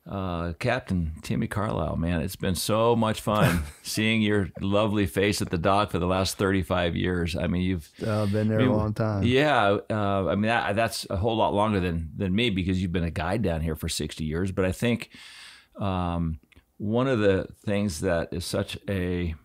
Captain Timmy Carlile, man, it's been so much fun seeing your lovely face at the dock for the last 35 years. I mean, you've been there a long time. Yeah, I mean that's a whole lot longer than me because you've been a guide down here for 60 years. But I think one of the things that is such an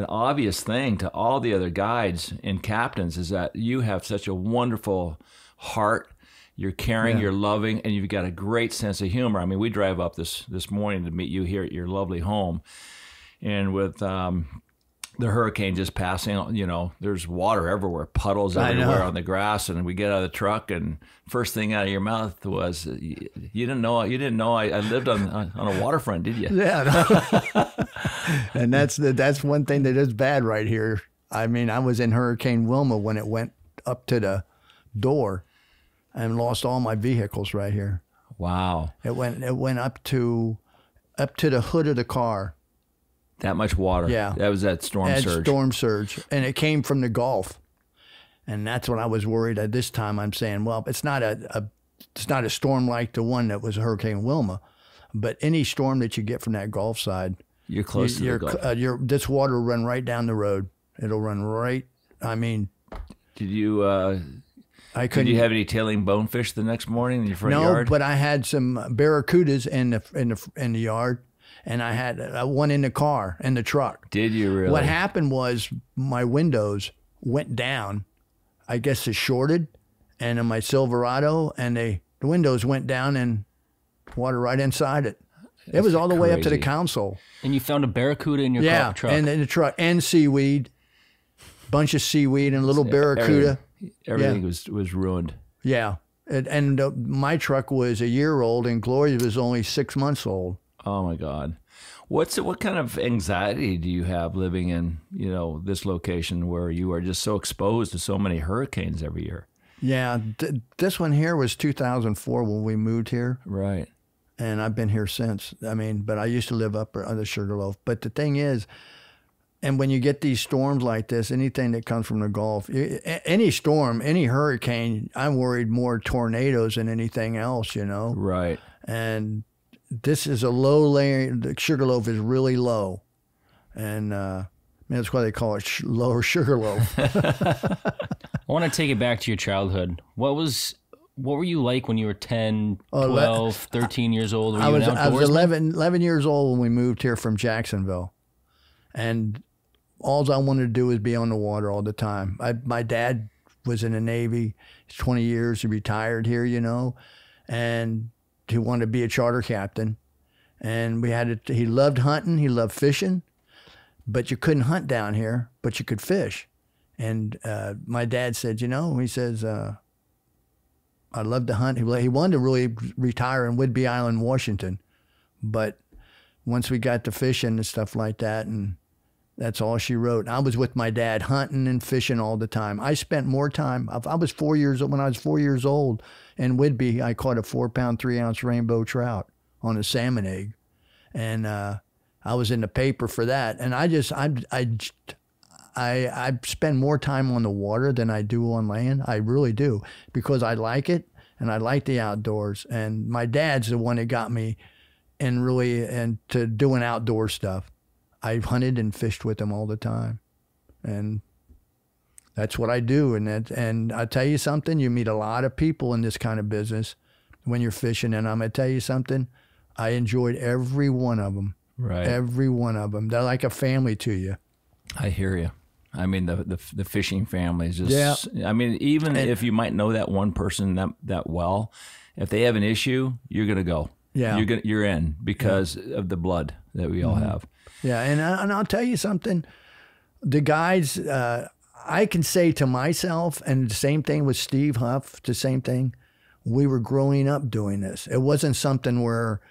obvious thing to all the other guides and captains is that you have such a wonderful heart. You're caring, you're loving, and you've got a great sense of humor. I mean, we drive up this morning to meet you here at your lovely home, and with the hurricane just passing, you know, there's water everywhere, puddles everywhere on the grass, and we get out of the truck, and first thing out of your mouth was, "You didn't know I lived on a waterfront, did you?" Yeah, and that's one thing that is bad right here. I mean, I was in Hurricane Wilma when it went up to the door. And lost all my vehicles right here. Wow! It went up to the hood of the car. That much water. Yeah, that was that storm surge. Storm surge, and it came from the Gulf, and that's when I was worried. At this time, I'm saying, well, it's not a storm like the one that was Hurricane Wilma, but any storm that you get from that Gulf side, you're close to the Gulf. This water will run right down the road. It'll run right. I mean, did you? Did you have any tailing bonefish the next morning in your front yard? No, but I had some barracudas in the yard, and I had one in the car, in the truck. Did you really? What happened was my windows went down. I guess it shorted, and in my Silverado, and the windows went down and water right inside it. It was all the way up to the console. And you found a barracuda in your truck? Yeah, and in the truck, and seaweed, bunch of seaweed and a little barracuda. Everything was ruined. Yeah. And my truck was a year old, and Gloria's was only 6 months old. Oh, my God. What kind of anxiety do you have living in, you know, this location where you are just so exposed to so many hurricanes every year? Yeah. This one here was 2004 when we moved here. Right. And I've been here since. I mean, but I used to live up on the Sugarloaf. But the thing is, and when you get these storms like this, anything that comes from the Gulf, any storm, any hurricane, I'm worried more tornadoes than anything else, you know? Right. And this is a low layer. The Sugarloaf is really low. And that's why they call it lower Sugarloaf. I want to take it back to your childhood. What were you like when you were 10, 12, 13 years old? I was 11 years old when we moved here from Jacksonville. And all I wanted to do was be on the water all the time. My dad was in the Navy. He's 20 years. He retired here, you know, and he wanted to be a charter captain. And he loved hunting. He loved fishing, but you couldn't hunt down here, but you could fish. And my dad said, you know, he says, I love to hunt. He wanted to really retire in Whidbey Island, Washington. But once we got to fishing and stuff like that, and that's all she wrote. I was with my dad hunting and fishing all the time. I spent more time. I was 4 years old. When I was 4 years old in Whidbey, I caught a 4-pound, 3-ounce rainbow trout on a salmon egg. And I was in the paper for that. And I spend more time on the water than I do on land. I really do, because I like it and I like the outdoors. And my dad's the one that got me into doing outdoor stuff. I hunted and fished with him all the time, and that's what I do. And I tell you something, you meet a lot of people in this kind of business when you're fishing. And I'm gonna tell you something, I enjoyed every one of them. Right. Every one of them. They're like a family to you. I hear you. I mean, the fishing family is just. Yeah. I mean, even if you might know that one person that well, if they have an issue, you're gonna go. Yeah. You're in because of the blood that we all have. Yeah, and I'll tell you something. The guys, I can say to myself, and the same thing with Steve Huff, the same thing. We were growing up doing this. It wasn't something where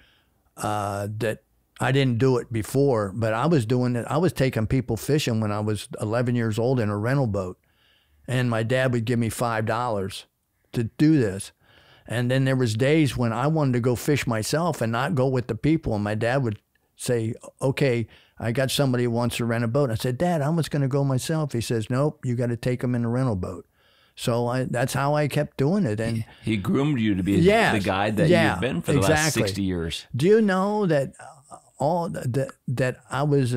that I didn't do it before, but I was doing it. I was taking people fishing when I was 11 years old in a rental boat, and my dad would give me $5 to do this. And then there was days when I wanted to go fish myself and not go with the people, and my dad would say, okay, I got somebody who wants to rent a boat. I said, Dad, I was going to go myself. He says, nope, you got to take them in a rental boat. So that's how I kept doing it. And he groomed you to be the guide that you've been for the last 60 years. Do you know that that I was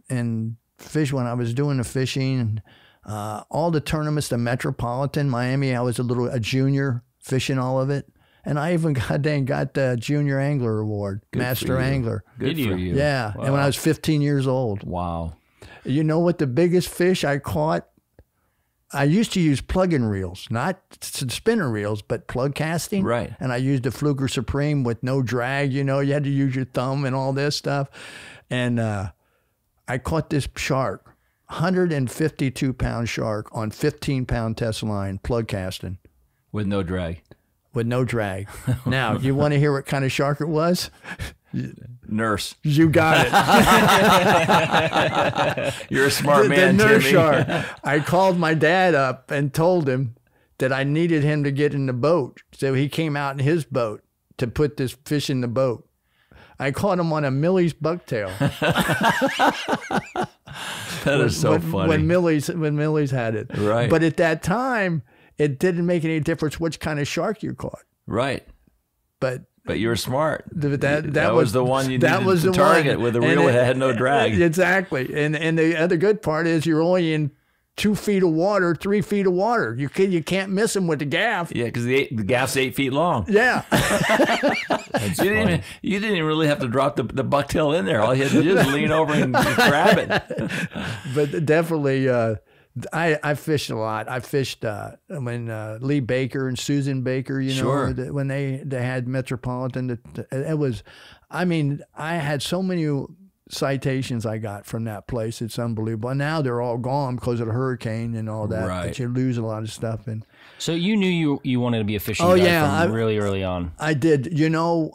in fish when I was doing the fishing, all the tournaments, the Metropolitan, Miami, I was a junior fishing all of it. And I even got the Junior Angler Award, Master Angler. Good for you. Yeah, wow. And when I was 15 years old. Wow. You know what the biggest fish I caught? I used to use plug-in reels, not spinner reels, but plug casting. Right. And I used a Fluker Supreme with no drag. You know, you had to use your thumb and all this stuff. And I caught this shark, 152-pound shark on 15-pound test line, plug casting. With no drag. With no drag. Now, you want to hear what kind of shark it was? Nurse. You got it. You're a smart man, the nurse Timmy. Shark. I called my dad up and told him that I needed him to get in the boat. So he came out in his boat to put this fish in the boat. I caught him on a Millie's bucktail. That is so funny. When Millie's had it. Right. But at that time, it didn't make any difference which kind of shark you caught. Right. But you were smart. That was the one you needed to target with a reel that had no drag. Exactly. And the other good part is you're only in 2 feet of water, 3 feet of water. You can't miss them with the gaff. Yeah, because the gaff's 8 feet long. Yeah. You didn't even really have to drop the bucktail in there. All you had to do is lean over and grab it. But definitely, I fished a lot. I fished when Lee Baker and Susan Baker, you know, when they had Metropolitan. It was, I mean, I had so many citations I got from that place. It's unbelievable. And now they're all gone because of the hurricane and all that. Right. But you lose a lot of stuff. And so you knew you wanted to be a fishing guy from really early on. I did. You know,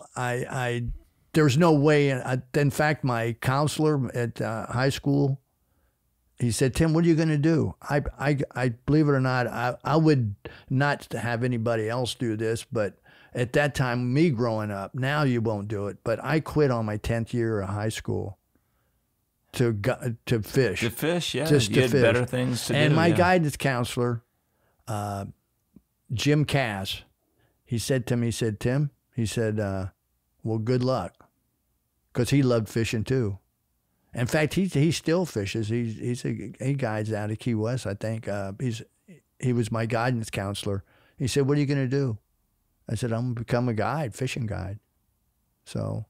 there's no way. In fact, my counselor at high school, he said, "Tim, what are you going to do?" I believe it or not, I would not have anybody else do this, but at that time, me growing up, now you won't do it, but I quit on my 10th year of high school to fish. To fish, yeah. Just you to had fish. better things to do. And my guidance counselor, Jim Cass, he said to me, Tim, he said, well, good luck, because he loved fishing too. In fact, he still fishes. He guides out of Key West, I think. He was my guidance counselor. He said, "What are you going to do?" I said, "I'm going to become a guide, fishing guide." So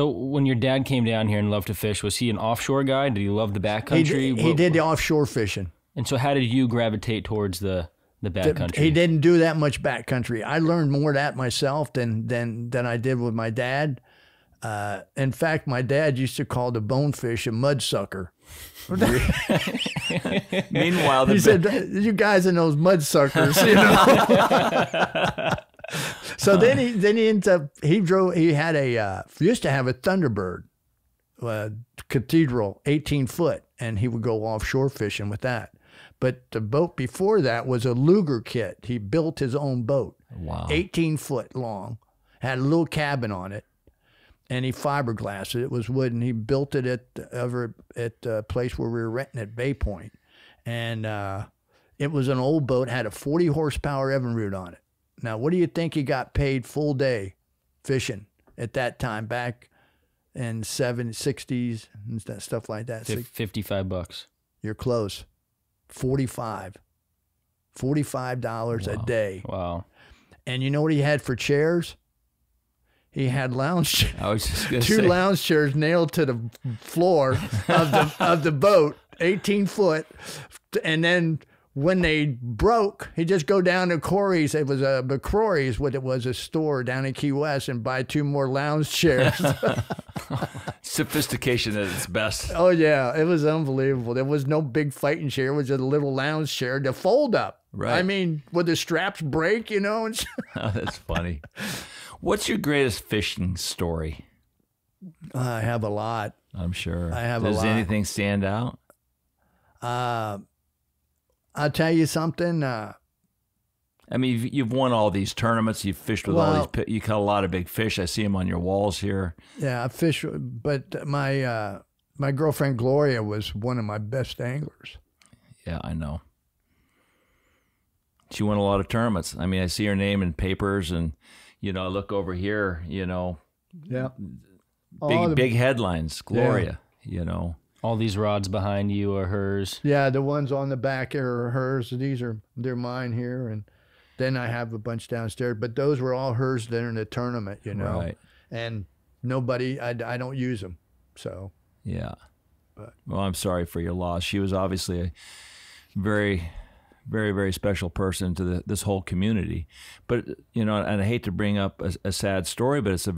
when your dad came down here and loved to fish, was he an offshore guy? Did he love the backcountry? He did the offshore fishing. And so how did you gravitate towards the backcountry? He didn't do that much backcountry. I learned more of that myself than I did with my dad. In fact, my dad used to call the bonefish a mudsucker. Meanwhile, he said, "You guys are those mudsuckers," you know. So then he ends up, he used to have a Thunderbird, Cathedral, 18-foot, and he would go offshore fishing with that. But the boat before that was a Luger kit. He built his own boat. Wow. 18-foot long, had a little cabin on it, and he fiberglassed it. It was wood, and he built it at the place where we were renting at Bay Point. And it was an old boat, had a 40 horsepower Evinrude on it. Now, what do you think he got paid full day fishing at that time, back in 60s and stuff like that? $55. You're close. $45 a day. Wow. And you know what he had for chairs? He had lounge chairs. I was just going to two say. lounge chairs nailed to the floor of the boat, 18 foot. And then when they broke, he'd just go down to Corey's. It was McCrory's, what it was, a store down in Key West, and buy 2 more lounge chairs. Sophistication at its best. Oh, yeah. It was unbelievable. There was no big fighting chair. It was just a little lounge chair to fold up. Right. I mean, would the straps break, you know? Oh, that's funny. What's your greatest fishing story? I have a lot. I'm sure. I have a lot. Does anything stand out? I'll tell you something. I mean, you've won all these tournaments. You've fished with all these. You caught a lot of big fish. I see them on your walls here. Yeah, I fish, but my girlfriend Gloria was one of my best anglers. Yeah, I know. She won a lot of tournaments. I mean, I see her name in papers, and I look over here. Yeah. Big headlines. Gloria. All these rods behind you are hers. Yeah, the ones on the back are hers. They're mine here, and then I have a bunch downstairs. But those were all hers during the tournament, Right. And nobody, I don't use them. So yeah. Well, I'm sorry for your loss. She was obviously a very, very, very special person to this whole community. But and I hate to bring up a sad story, but it's a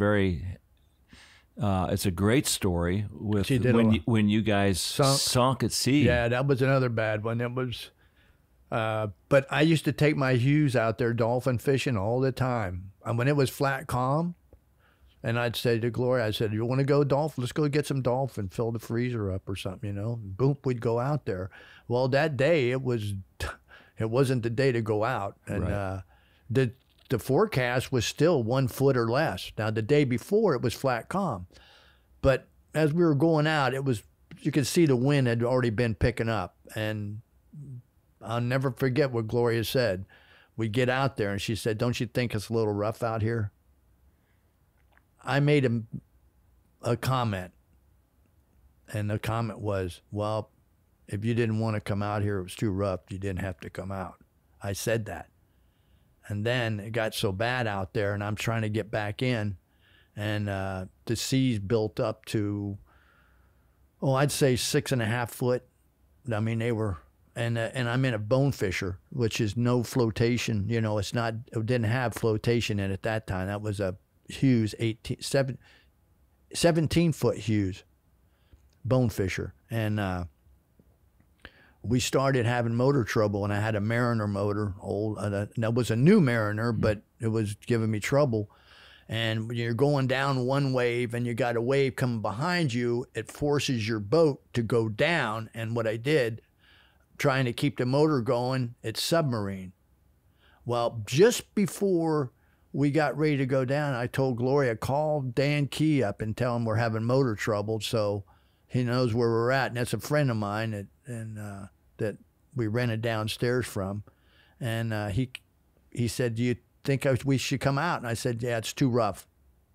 great story with when you guys sunk at sea. Yeah, that was another bad one. It was, but I used to take my Hughes out there dolphin fishing all the time. And when it was flat calm, and I'd say to Gloria, I said, "You want to go dolphin? Let's go get some dolphin, fill the freezer up or something, Boom, we'd go out there. Well, that day it wasn't the day to go out, and right. The forecast was still 1 foot or less. Now, the day before, it was flat calm. But as we were going out, you could see the wind had already been picking up. And I'll never forget what Gloria said. We get out there, and she said, "Don't you think it's a little rough out here?" I made a comment. And the comment was, "Well, if you didn't want to come out here, it was too rough, you didn't have to come out." I said that. And then it got so bad out there, and I'm trying to get back in, and the seas built up to, I'd say 6.5 foot. I mean, they were, and I'm in a bone fisher, which is no flotation. It didn't have flotation in it that time. That was a Hughes 17-foot Hughes bone fisher, and we started having motor trouble, and I had a Mariner motor, that was a new Mariner, but it was giving me trouble. And when you're going down one wave and you got a wave coming behind you, it forces your boat to go down. And what I did, trying to keep the motor going, it's submarine. Well, just before we got ready to go down, I told Gloria, call Dan Key up and tell him we're having motor trouble so he knows where we're at. And that's a friend of mine that we rented downstairs from. And he said, "Do you think we should come out?" And I said, "Yeah, it's too rough.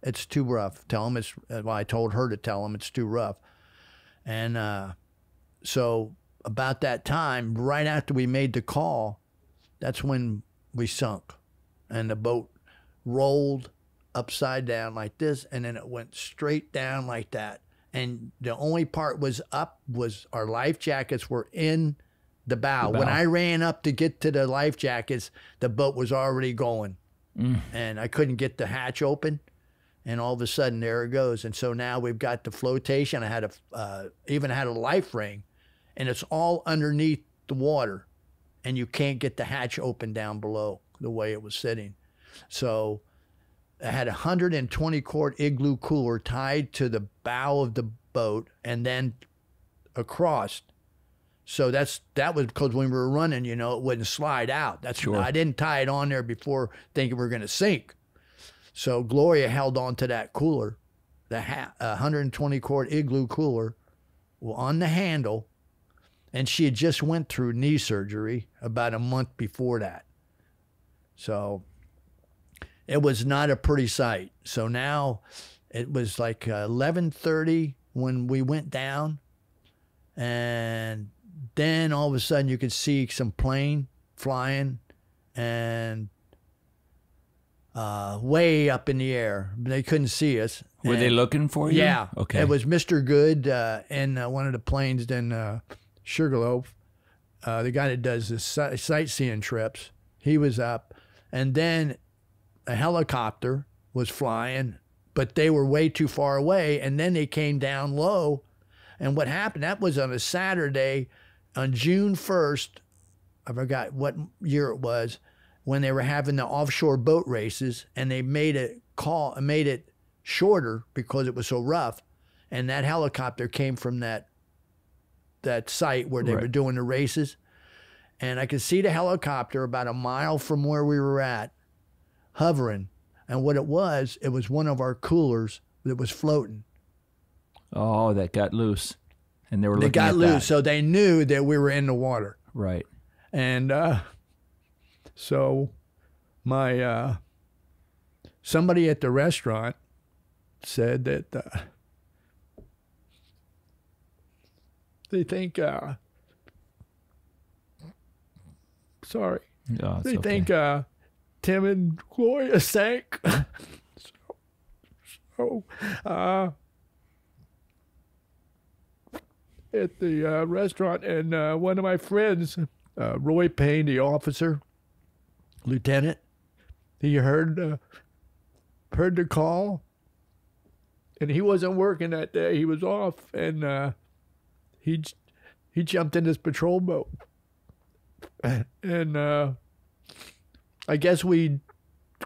It's too rough. Tell him I told her to tell him it's too rough." And so about that time, right after we made the call, that's when we sunk. And the boat rolled upside down like this, and then it went straight down like that. And the only part was up was our life jackets were in the bow. When I ran up to get to the life jackets, the boat was already going. And I couldn't get the hatch open. And all of a sudden, there it goes. And so now we've got the flotation. I had even had a life ring, and it's all underneath the water. And you can't get the hatch open down below the way it was sitting. So I had a 120-quart igloo cooler tied to the bow of the boat and then across. So that was because when we were running, it wouldn't slide out. Sure. I didn't tie it on there before thinking we were going to sink. So Gloria held on to that cooler, the 120-quart igloo cooler, on the handle, and she had just went through knee surgery about a month before that. So it was not a pretty sight. So now it was like 11:30 when we went down, and then all of a sudden you could see some plane flying and way up in the air. They couldn't see us. Were they looking for you? Yeah. Okay. It was Mr. Good in one of the planes in Sugarloaf, the guy that does the sightseeing trips. He was up. And then a helicopter was flying, but they were way too far away. And then they came down low. And what happened, that was on a Saturday on June 1st. I forgot what year it was, when they were having the offshore boat races, and they made it shorter because it was so rough. And that helicopter came from that site where they were doing the races. And I could see the helicopter about a mile from where we were at, hovering. And what it was one of our coolers that was floating. Oh, that got loose. And they were looking at that. They got loose, so they knew that we were in the water. Right. And So my somebody at the restaurant said that they think sorry. Yeah, They okay. think Tim and Gloria sank. so at the restaurant, and one of my friends, Roy Payne, the officer, lieutenant, he heard the call, and he wasn't working that day. He was off, and he jumped in his patrol boat. And I guess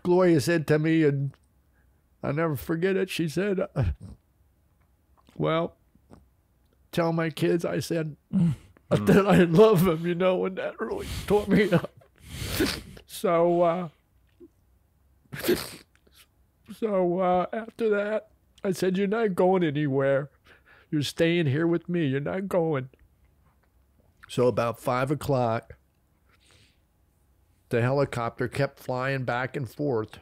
Gloria said to me, and I'll never forget it, she said, well, tell my kids I said that I love them, you know, and that really tore me up. So after that, I said, you're not going anywhere. You're staying here with me. You're not going. So about 5 o'clock, the helicopter kept flying back and forth.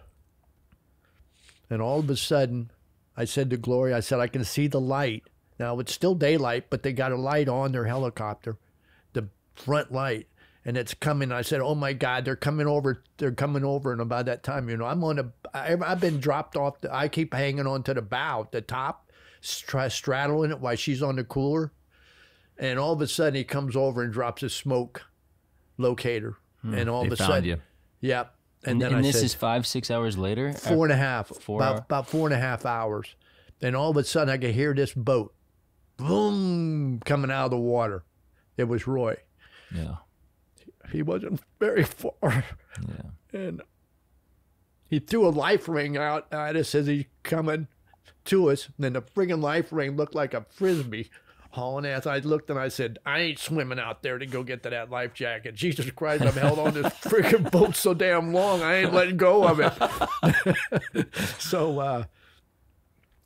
And all of a sudden, I said to Gloria, I said, I can see the light. Now, it's still daylight, but they got a light on their helicopter, the front light, and it's coming. I said, oh, my God, they're coming over. They're coming over. And about that time, you know, I've been dropped off. I keep hanging on to the bow, the top, straddling it while she's on the cooler. And all of a sudden, he comes over and drops a smoke locator. And all of a sudden, you. Yep. And then this said, is 5-6 hours later? 4.5. About 4.5 hours. And all of a sudden, I could hear this boat, boom, coming out of the water. It was Roy. Yeah. He wasn't very far. Yeah. And he threw a life ring out at us as he's coming to us. And then the friggin' life ring looked like a Frisbee. Hauling ass. I looked and I said, I ain't swimming out there to go get to that life jacket. Jesus Christ, I've held on this freaking boat so damn long, I ain't letting go of it. So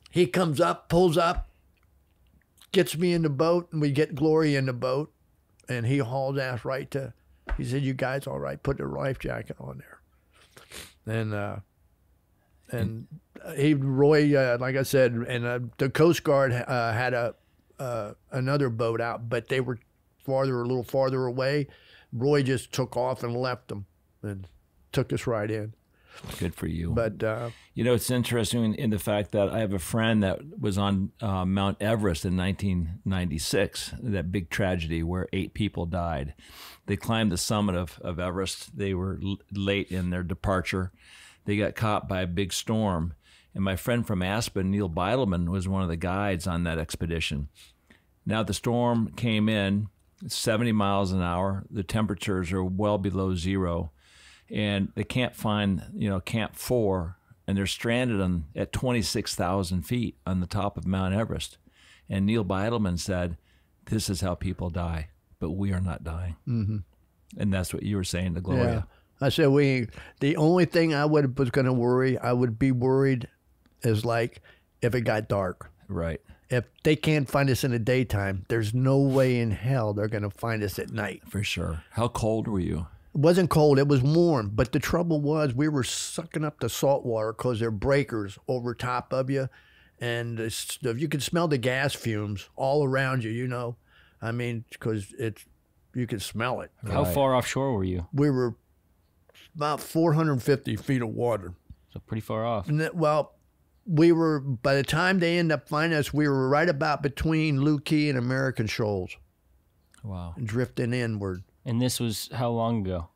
he comes up, pulls up, gets me in the boat, and we get Gloria in the boat, and he hauled ass right to, he said, you guys all right, put the life jacket on there. And Roy, like I said, and the Coast Guard had another boat out, but they were a little farther away. Roy just took off and left them and took us right in. Good for you. But you know, it's interesting in the fact that I have a friend that was on Mount Everest in 1996, that big tragedy where 8 people died. They climbed the summit of Everest. They were late in their departure. They got caught by a big storm. And my friend from Aspen, Neil Beidelman, was one of the guides on that expedition. Now the storm came in 70 miles an hour. The temperatures are well below zero. And they can't find, Camp 4, and they're stranded at 26,000 feet on the top of Mount Everest. And Neil Beidelman said, this is how people die, but we are not dying. Mm-hmm. And that's what you were saying to Gloria. Yeah. I said, the only thing I was going to worry, I would be worried is like if it got dark. Right. If they can't find us in the daytime, there's no way in hell they're going to find us at night. For sure. How cold were you? It wasn't cold. It was warm. But the trouble was we were sucking up the salt water because there are breakers over top of you. And you could smell the gas fumes all around you, you know. I mean, because you could smell it. How far offshore were you? We were about 450 feet of water. So pretty far off. Well, we were, by the time they ended up finding us, we were right about between Looe Key and American Shoals. Wow. Drifting inward. And this was how long ago?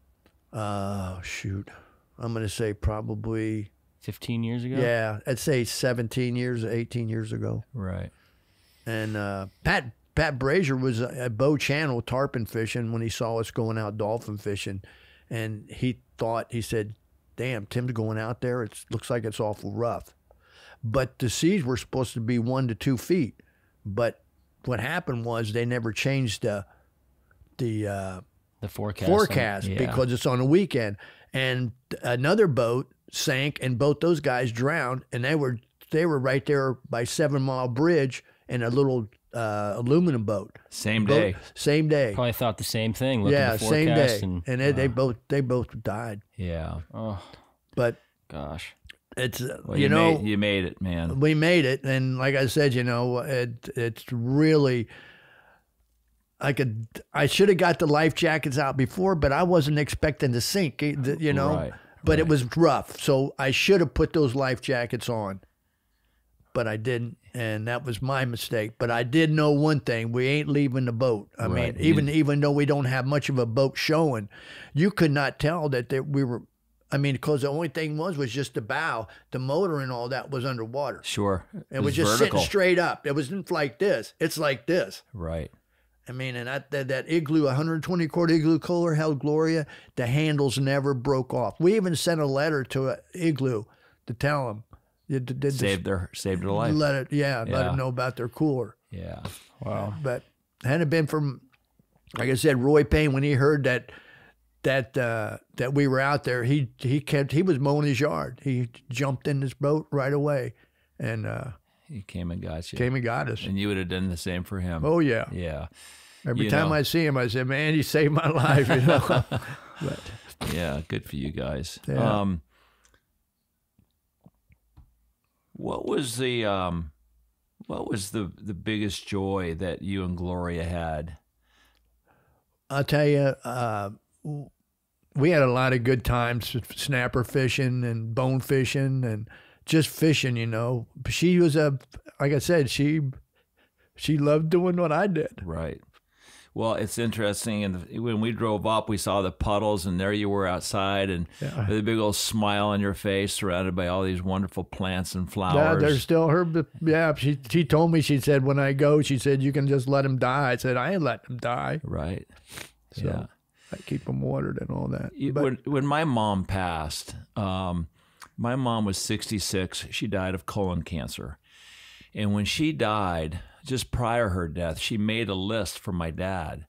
Shoot. I'm going to say probably 15 years ago? Yeah, I'd say 17 years, 18 years ago. Right. And Pat Brazier was at Bow Channel tarpon fishing when he saw us going out dolphin fishing. And he said, damn, Tim's going out there. It looks like it's awful rough. But the seas were supposed to be 1 to 2 feet. But what happened was they never changed the forecast because it's on a weekend. And another boat sank, and both those guys drowned. And they were right there by 7 Mile Bridge in a little aluminum boat. Same day. Same day. Probably thought the same thing. Looking Yeah, at the same day. forecast And they both died. Yeah. Oh, But gosh. it's Well, you know you made it, man. we made it, and like I said, you know, it's really. I should have got the life jackets out before, but I wasn't expecting to sink, you know. Right, but it was rough, so I should have put those life jackets on, but I didn't, and that was my mistake. But I did know one thing: we ain't leaving the boat. I mean, even though we don't have much of a boat showing, you could not tell that we were. I mean, because the only thing was just the bow, the motor and all that was underwater. Sure. It was just vertical. sitting straight up. It wasn't like this. It's like this. Right. I mean, and that igloo, 120 quart igloo cooler held Gloria. The handles never broke off. We even sent a letter to an igloo to tell them. Saved their life. Let them know about their cooler. Yeah. Wow. But had it been from, like I said, Roy Payne, when he heard that we were out there, he was mowing his yard. He jumped in his boat right away, and he came and got you. Came and got us. And you would have done the same for him. Oh yeah. Yeah. Every time I see him, I say, "Man, you saved my life." You know. But yeah, good for you guys. Yeah. What was the biggest joy that you and Gloria had? I'll tell you, we had a lot of good times snapper fishing and bone fishing and just fishing, you know. She was like I said, she loved doing what I did. Right. Well, it's interesting. And when we drove up, we saw the puddles, and there you were outside, and with a big old smile on your face, surrounded by all these wonderful plants and flowers. Yeah, they're still her. Yeah, she told me, she said, when I go, she said, you can just let them die. I said, I ain't letting them die. Right. So yeah. I keep them watered and all that. When my mom passed, my mom was 66. She died of colon cancer. And when she died, just prior to her death, she made a list for my dad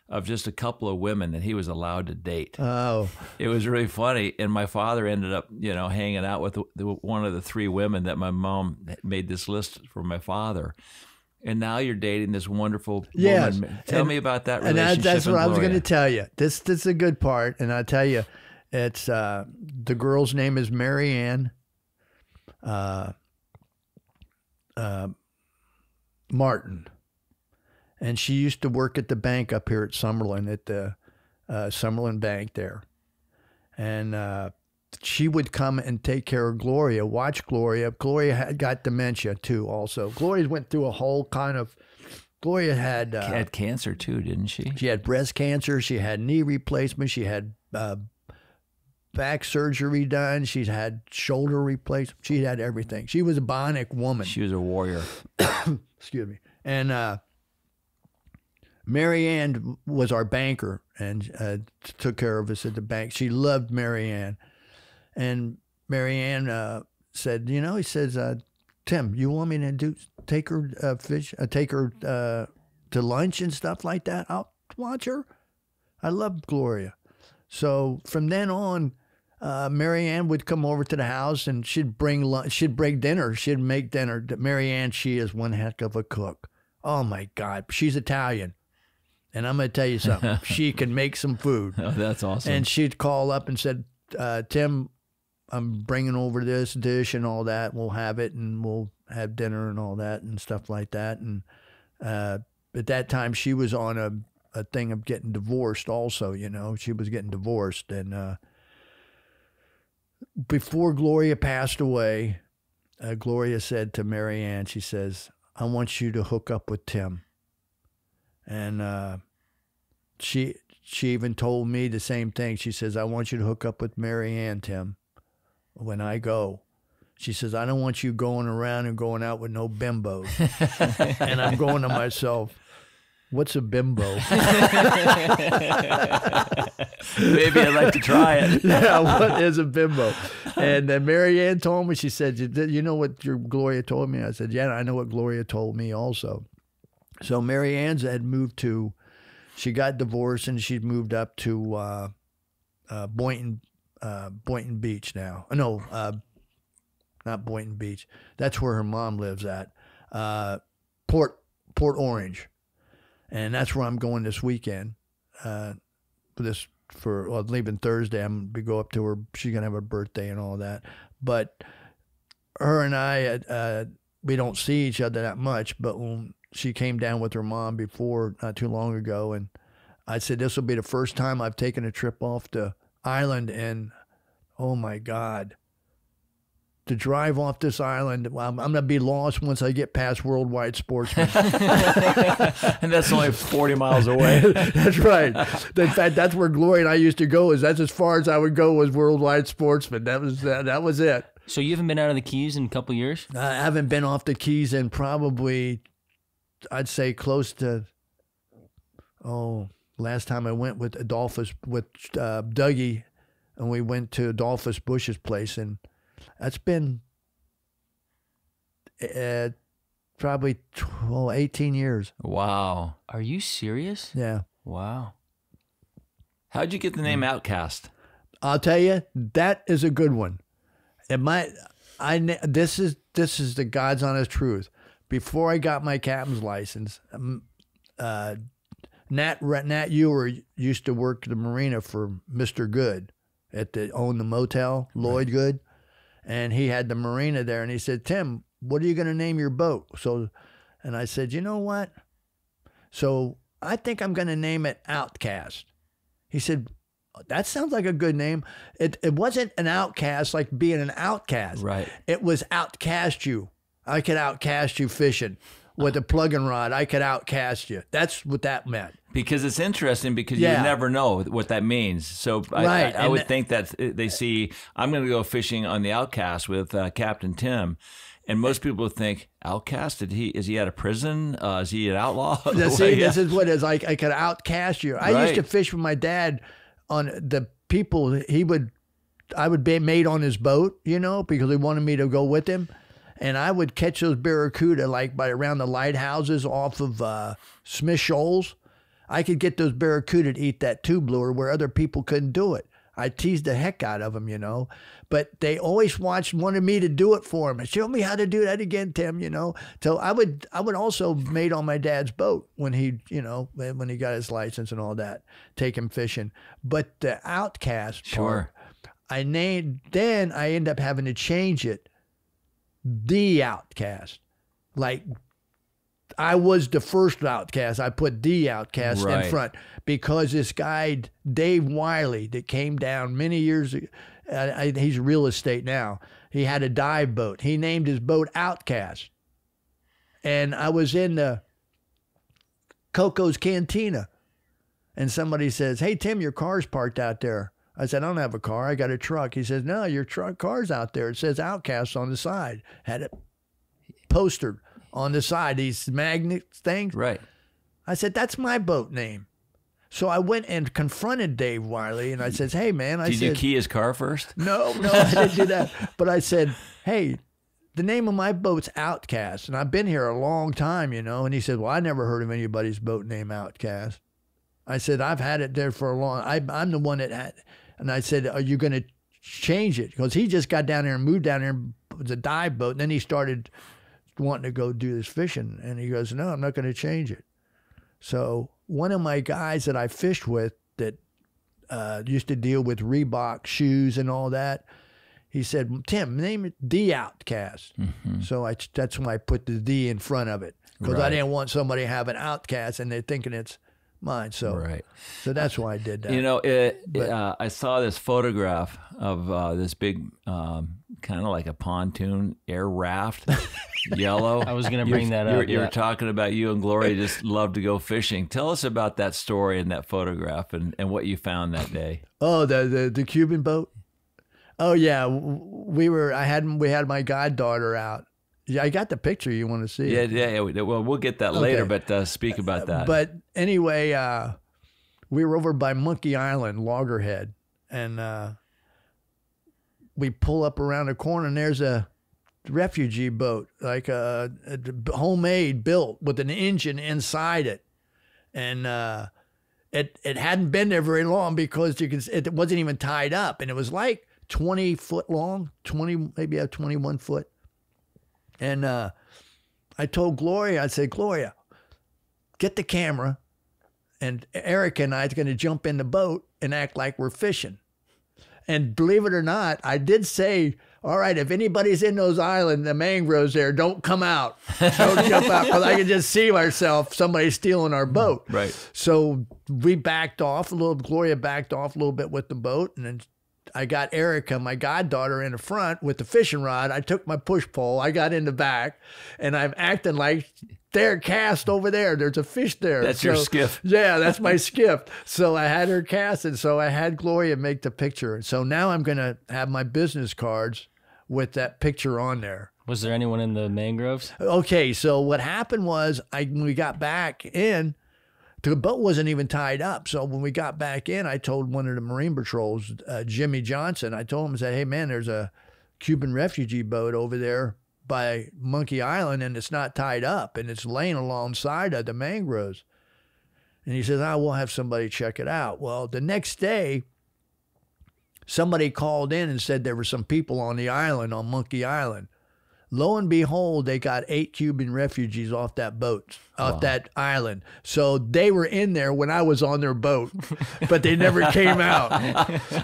of just a couple of women that he was allowed to date. Oh. It was really funny. And my father ended up, hanging out with one of the three women that my mom made this list for my father. And now you're dating this wonderful woman. Tell me about that relationship. And that's what I was going to tell you. This is a good part. And I'll tell you, it's the girl's name is Mary Ann Martin. And she used to work at the bank up here at Summerlin, at the Summerlin Bank there. And she would come and take care of Gloria, watch Gloria. Gloria had got dementia too also. Gloria went through a whole kind of, Gloria had cancer too, didn't she? She had breast cancer. She had knee replacement. She had back surgery done. She'd had shoulder replacement. She had everything. She was a bionic woman. She was a warrior. Excuse me. And Mary Ann was our banker and took care of us at the bank. She loved Mary Ann. And Mary Ann said, he says, Tim, you want me to take her take her to lunch and stuff like that? I'll watch her. I love Gloria. So from then on, Mary Ann would come over to the house and she'd bring lunch, she'd bring dinner, she'd make dinner. Mary Ann, she is one heck of a cook. Oh my God, she's Italian. And I'm going to tell you something. She can make some food. Oh, that's awesome. And she'd call up and said, Tim, I'm bringing over this dish and all that. We'll have it and we'll have dinner and all that and stuff like that. And at that time, she was on a thing of getting divorced also, She was getting divorced. And before Gloria passed away, Gloria said to Mary Ann, she says, I want you to hook up with Tim. And she even told me the same thing. She says, I want you to hook up with Mary Ann, Tim, when I go. She says, I don't want you going around and going out with no bimbos. And I'm going to myself, what's a bimbo? Maybe I'd like to try it. Yeah, what is a bimbo? And then Mary Ann told me, she said, you know what your Gloria told me? I said, yeah, I know what Gloria told me also. So Mary Ann's had moved to, she got divorced and she'd moved up to Boynton Beach now. No, not Boynton Beach. That's where her mom lives at. Port Port Orange, and that's where I'm going this weekend. Leaving Thursday. I'm gonna go up to her. She's gonna have her birthday and all that. But her and I, we don't see each other that much. But when she came down with her mom before, not too long ago, and I said this will be the first time I've taken a trip off the island, and oh my God. To drive off this island, well, I'm going to be lost once I get past Worldwide Sportsman. And that's only 40 miles away. That's right. In fact, that's where Gloria and I used to go. That's as far as I would go was Worldwide Sportsman. That was it. So you haven't been out of the Keys in a couple of years? I haven't been off the Keys in probably, I'd say close to, last time I went with Adolphus, with Dougie, and we went to Adolphus Bush's place, and that's been probably 18 years. Wow. Are you serious? Yeah. Wow. How'd you get the name Outcast? I'll tell you, that is a good one. This is the God's honest truth. Before I got my captain's license, Nat Ewer used to work the marina for Mr. Good owned the motel, Lloyd Good. And he had the marina there, and he said, Tim, what are you going to name your boat? And I said, you know what? So I think I'm going to name it Outcast. He said, that sounds like a good name. It wasn't an outcast like being an outcast. Right. It was outcast you. I could outcast you fishing. With a plug and rod, I could outcast you. That's what that meant. Because it's interesting because you never know what that means. So I would think that they see, I'm going to go fishing on the Outcast with Captain Tim. And most people would think, Outcast? Is he out of prison? Is he an outlaw? See, this is what it is. I could outcast you. I used to fish with my dad on the people. I would be mate on his boat, because he wanted me to go with him. And I would catch those barracuda by around the lighthouses off of Smith Shoals. I could get those barracuda to eat that tube lure where other people couldn't do it. I teased the heck out of them, But they always wanted me to do it for them. Show me how to do that again, Tim, So I would also mate on my dad's boat when he got his license and all that, take him fishing. But the Outcast part, I ended up having to change it. The Outcast. I was the first Outcast. I put the Outcast in front because this guy, Dave Wiley, that came down many years ago, he's real estate now. He had a dive boat. He named his boat Outcast. And I was in the Coco's Cantina, and somebody says, hey, Tim, your car's parked out there. I said, I don't have a car. I got a truck. He says, no, your car's out there. It says Outcast on the side. Had it postered on the side, these magnet things. Right. I said, that's my boat name. So I went and confronted Dave Wiley, and I said, hey, man. Did you key his car first? No, I didn't do that. But I said, hey, the name of my boat's Outcast, and I've been here a long time, And he said, well, I never heard of anybody's boat named Outcast. I said, I've had it there for a long time. I'm the one that had. And I said, are you going to change it? Because he just got down there and moved down there. It was a dive boat. And then he started wanting to go do this fishing. And he goes, no, I'm not going to change it. So one of my guys that I fished with that used to deal with Reebok shoes and all that, he said, Tim, name it The Outcast. Mm-hmm. So that's when I put the D in front of it. Because I didn't want somebody to have an Outcast and they're thinking it's mine. So that's why I did that. I saw this photograph of this big kind of like a pontoon air raft, yellow. I was going to bring that up. You were talking about you and Gloria just love to go fishing. Tell us about that story and that photograph and what you found that day. Oh, the Cuban boat. Oh yeah, we had my goddaughter out. Yeah, I got the picture. You want to see? Yeah. Well, we'll get that later, but speak about that. But anyway, we were over by Monkey Island, Loggerhead, and we pull up around the corner, and there's a refugee boat, like a homemade, built with an engine inside it, and it hadn't been there very long because it wasn't even tied up, and it was like 20 foot long, 21 foot. And I told Gloria, I said, Gloria, get the camera, and Eric and I are going to jump in the boat and act like we're fishing. And believe it or not, I did say, all right, if anybody's in those islands, the mangroves there, don't come out. Don't jump out, because I can just see myself, somebody stealing our boat. Right. So we backed off a little. Gloria backed off a little bit with the boat, and then I got Erica, my goddaughter, in the front with the fishing rod. I took my push pole. I got in the back, and I'm acting like they're cast over there. There's a fish there. That's your skiff. Yeah, that's my skiff. So I had her cast, and so I had Gloria make the picture. So now I'm going to have my business cards with that picture on there. Was there anyone in the mangroves? Okay, so what happened was when we got back in, the boat wasn't even tied up. So when we got back in, I told one of the Marine Patrols, Jimmy Johnson, I told him, I said, hey, man, there's a Cuban refugee boat over there by Monkey Island, and it's not tied up, and it's laying alongside of the mangroves. And he says, we'll have somebody check it out. Well, the next day, somebody called in and said there were some people on the island, on Monkey Island. Lo and behold, they got 8 Cuban refugees off that boat, off that island. So they were in there when I was on their boat, but they never came out.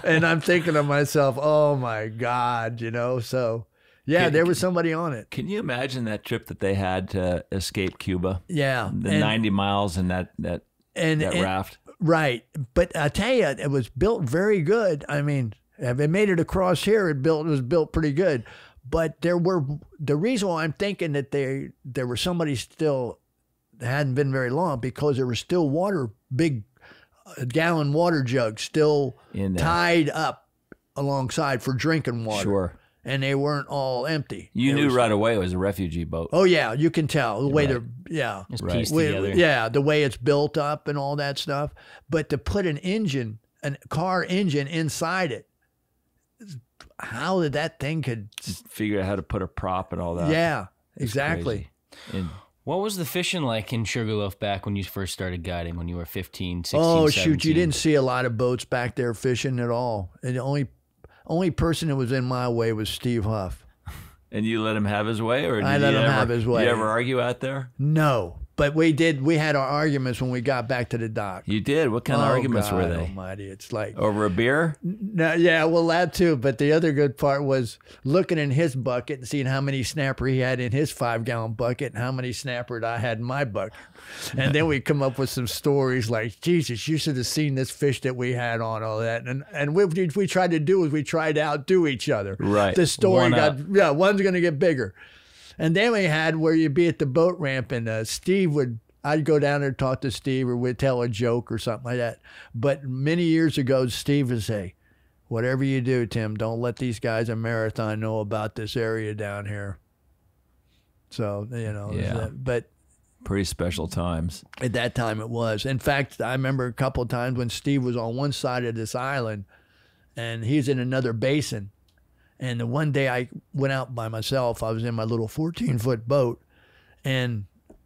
And I'm thinking to myself, oh my God, you know, so yeah, there was somebody on it. Can you imagine that trip that they had to escape Cuba? Yeah. The 90 miles in that raft. Right. But I tell you, it was built very good. I mean, if it made it across here, it was built pretty good. But the reason why I'm thinking that there was somebody still, hadn't been very long, because there was still water, big gallon water jugs still tied up alongside for drinking water. Sure. And they weren't all empty. You knew right away it was a refugee boat. Oh yeah, you can tell the way It's pieced together. Yeah, the way it's built up and all that stuff. But to put a car engine inside it, how did that thing could just figure out how to put a prop and all that? Yeah, exactly. What was the fishing like in Sugarloaf back when you first started guiding, when you were 15, 16, Oh 17? shoot, you didn't see a lot of boats back there fishing at all. And the only person that was in my way was Steve Huff. And you let him have his way, or I let him have his way. You ever argue out there? No, but we did. We had our arguments when we got back to the dock. You did? What kind of arguments were they? Almighty, it's like over a beer? No, yeah, well that too. But the other good part was looking in his bucket and seeing how many snapper he had in his 5-gallon bucket and how many snapper I had in my bucket. And then we come up with some stories like, Jesus, you should have seen this fish that we had on, all that. And what we tried to do is we tried to outdo each other. Right. The story one's going to get bigger. And then we had where you'd be at the boat ramp and I'd go down there and talk to Steve, or we'd tell a joke or something like that. But many years ago, Steve would say, whatever you do, Tim, don't let these guys at Marathon know about this area down here. So, you know, but pretty special times. At that time it was. In fact, I remember a couple of times when Steve was on one side of this island and he's in another basin. And the one day I went out by myself, I was in my little 14-foot boat, and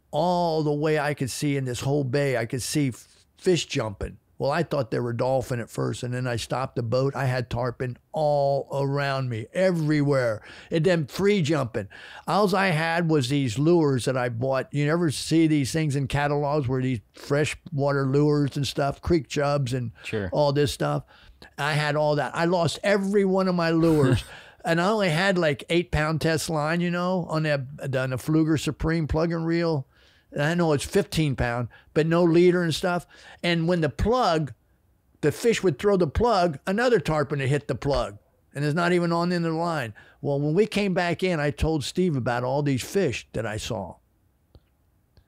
all the way I could see in this whole bay, I could see fish jumping. Well, I thought they were dolphin at first, and then I stopped the boat. I had tarpon all around me, everywhere, and then free jumping. All I had was these lures that I bought. You never see these things in catalogs where these freshwater lures and stuff, creek chubs and all this stuff. I had all that. I lost every one of my lures. And I only had like 8-pound test line, you know, on the Fluger Supreme plug and reel. And I know it's 15-pound, but no leader and stuff. And when the fish would throw the plug, another tarpon would hit the plug. And it's not even on the end of the line. Well, when we came back in, I told Steve about all these fish that I saw.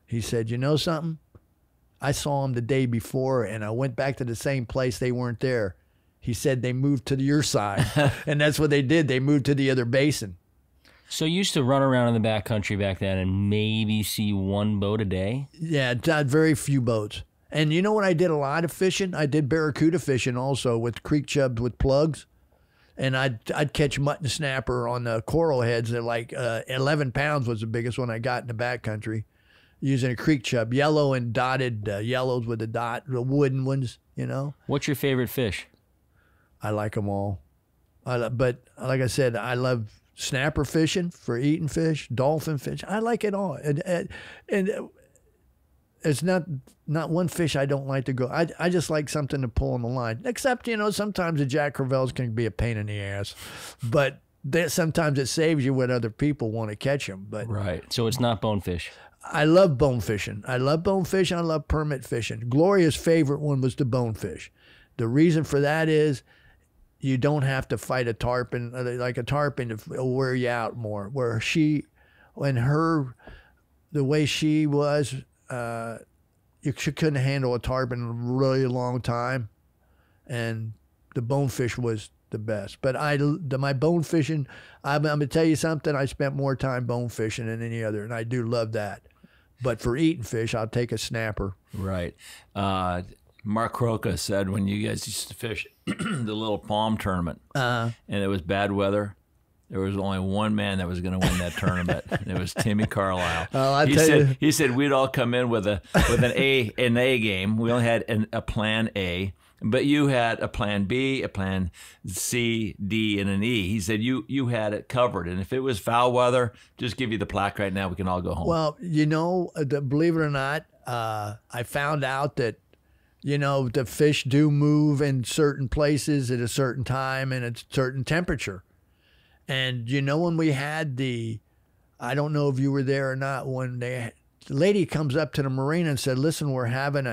He said, you know something? I saw them the day before, and I went back to the same place. They weren't there. He said they moved to your side. And that's what they did. They moved to the other basin. So you used to run around in the backcountry back then and maybe see one boat a day? Yeah, very few boats. And you know what I did a lot of fishing? I did barracuda fishing also with creek chubs with plugs. And I'd catch mutton snapper on the coral heads that like 11 pounds was the biggest one I got in the backcountry using a creek chub. Yellow and dotted yellows with a dot, the wooden ones, you know. What's your favorite fish? I like them all. But like I said, I love snapper fishing for eating fish, dolphin fish. I like it all. And it's not one fish I don't like to go. I just like something to pull on the line. Except, sometimes the Jack Crevalles can be a pain in the ass, but sometimes it saves you when other people want to catch them. But Right. So it's not bonefish. I love bone fishing. I love bonefish. I love permit fishing. Gloria's favorite one was the bonefish. The reason for that is you don't have to fight a tarpon. Like a tarpon will wear you out more. Where the way she was, she couldn't handle a tarpon a really long time, and the bonefish was the best. But my bone fishing, I'm gonna tell you something. I spent more time bone fishing than any other, and I do love that. But for eating fish, I'll take a snapper. Right. Mark Croca said when you guys used to fish the little palm tournament, and it was bad weather, there was only one man that was going to win that tournament. And it was Timmy Carlile. Oh, He said we'd all come in with an A game. We only had a plan A, but you had a plan B, a plan C, D, and an E. He said you had it covered, and if it was foul weather, just give you the plaque right now. We can all go home. Well, believe it or not, I found out that the fish do move in certain places at a certain time and at a certain temperature. And when we had I don't know if you were there or not, when the lady comes up to the marina and said, "Listen, we're having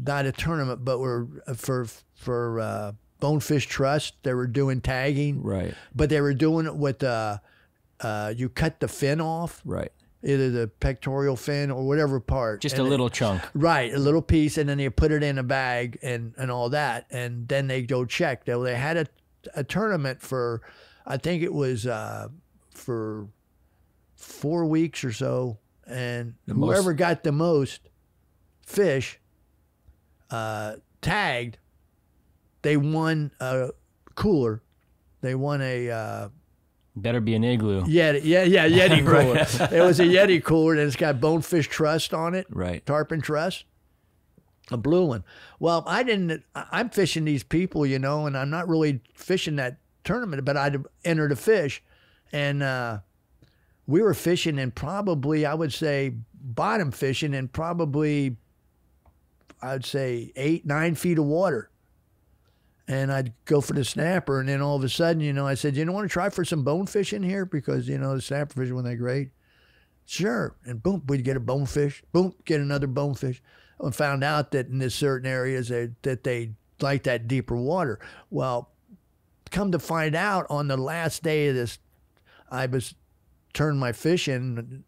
not a tournament, but we're for Bonefish Trust. They were doing tagging, right? But they were doing it with you cut the fin off, right? Either the pectoral fin or whatever part, just a little chunk, right? A little piece, and then you put it in a bag and all that, and then they go check. They had a tournament for, I think it was for 4 weeks or so, and whoever got the most fish tagged, they won a cooler. They won a better be an igloo. Yeti cooler. It was a Yeti cooler, and it's got Bonefish Trust on it, right? Tarpon Trust. A blue one. Well, I'm fishing these people, and I'm not really fishing that tournament, but I'd entered a fish, and we were fishing in probably, I would say, bottom fishing in probably, I'd say 8-9 feet of water. And I'd go for the snapper, and then all of a sudden, I said, want to try for some bonefish in here? Because, the snapper fish, when they're great. Sure. And boom, we'd get a bonefish. Boom, get another bonefish. And found out that in this certain areas that they like that deeper water. Well, come to find out, on the last day of this, I was turned my fish in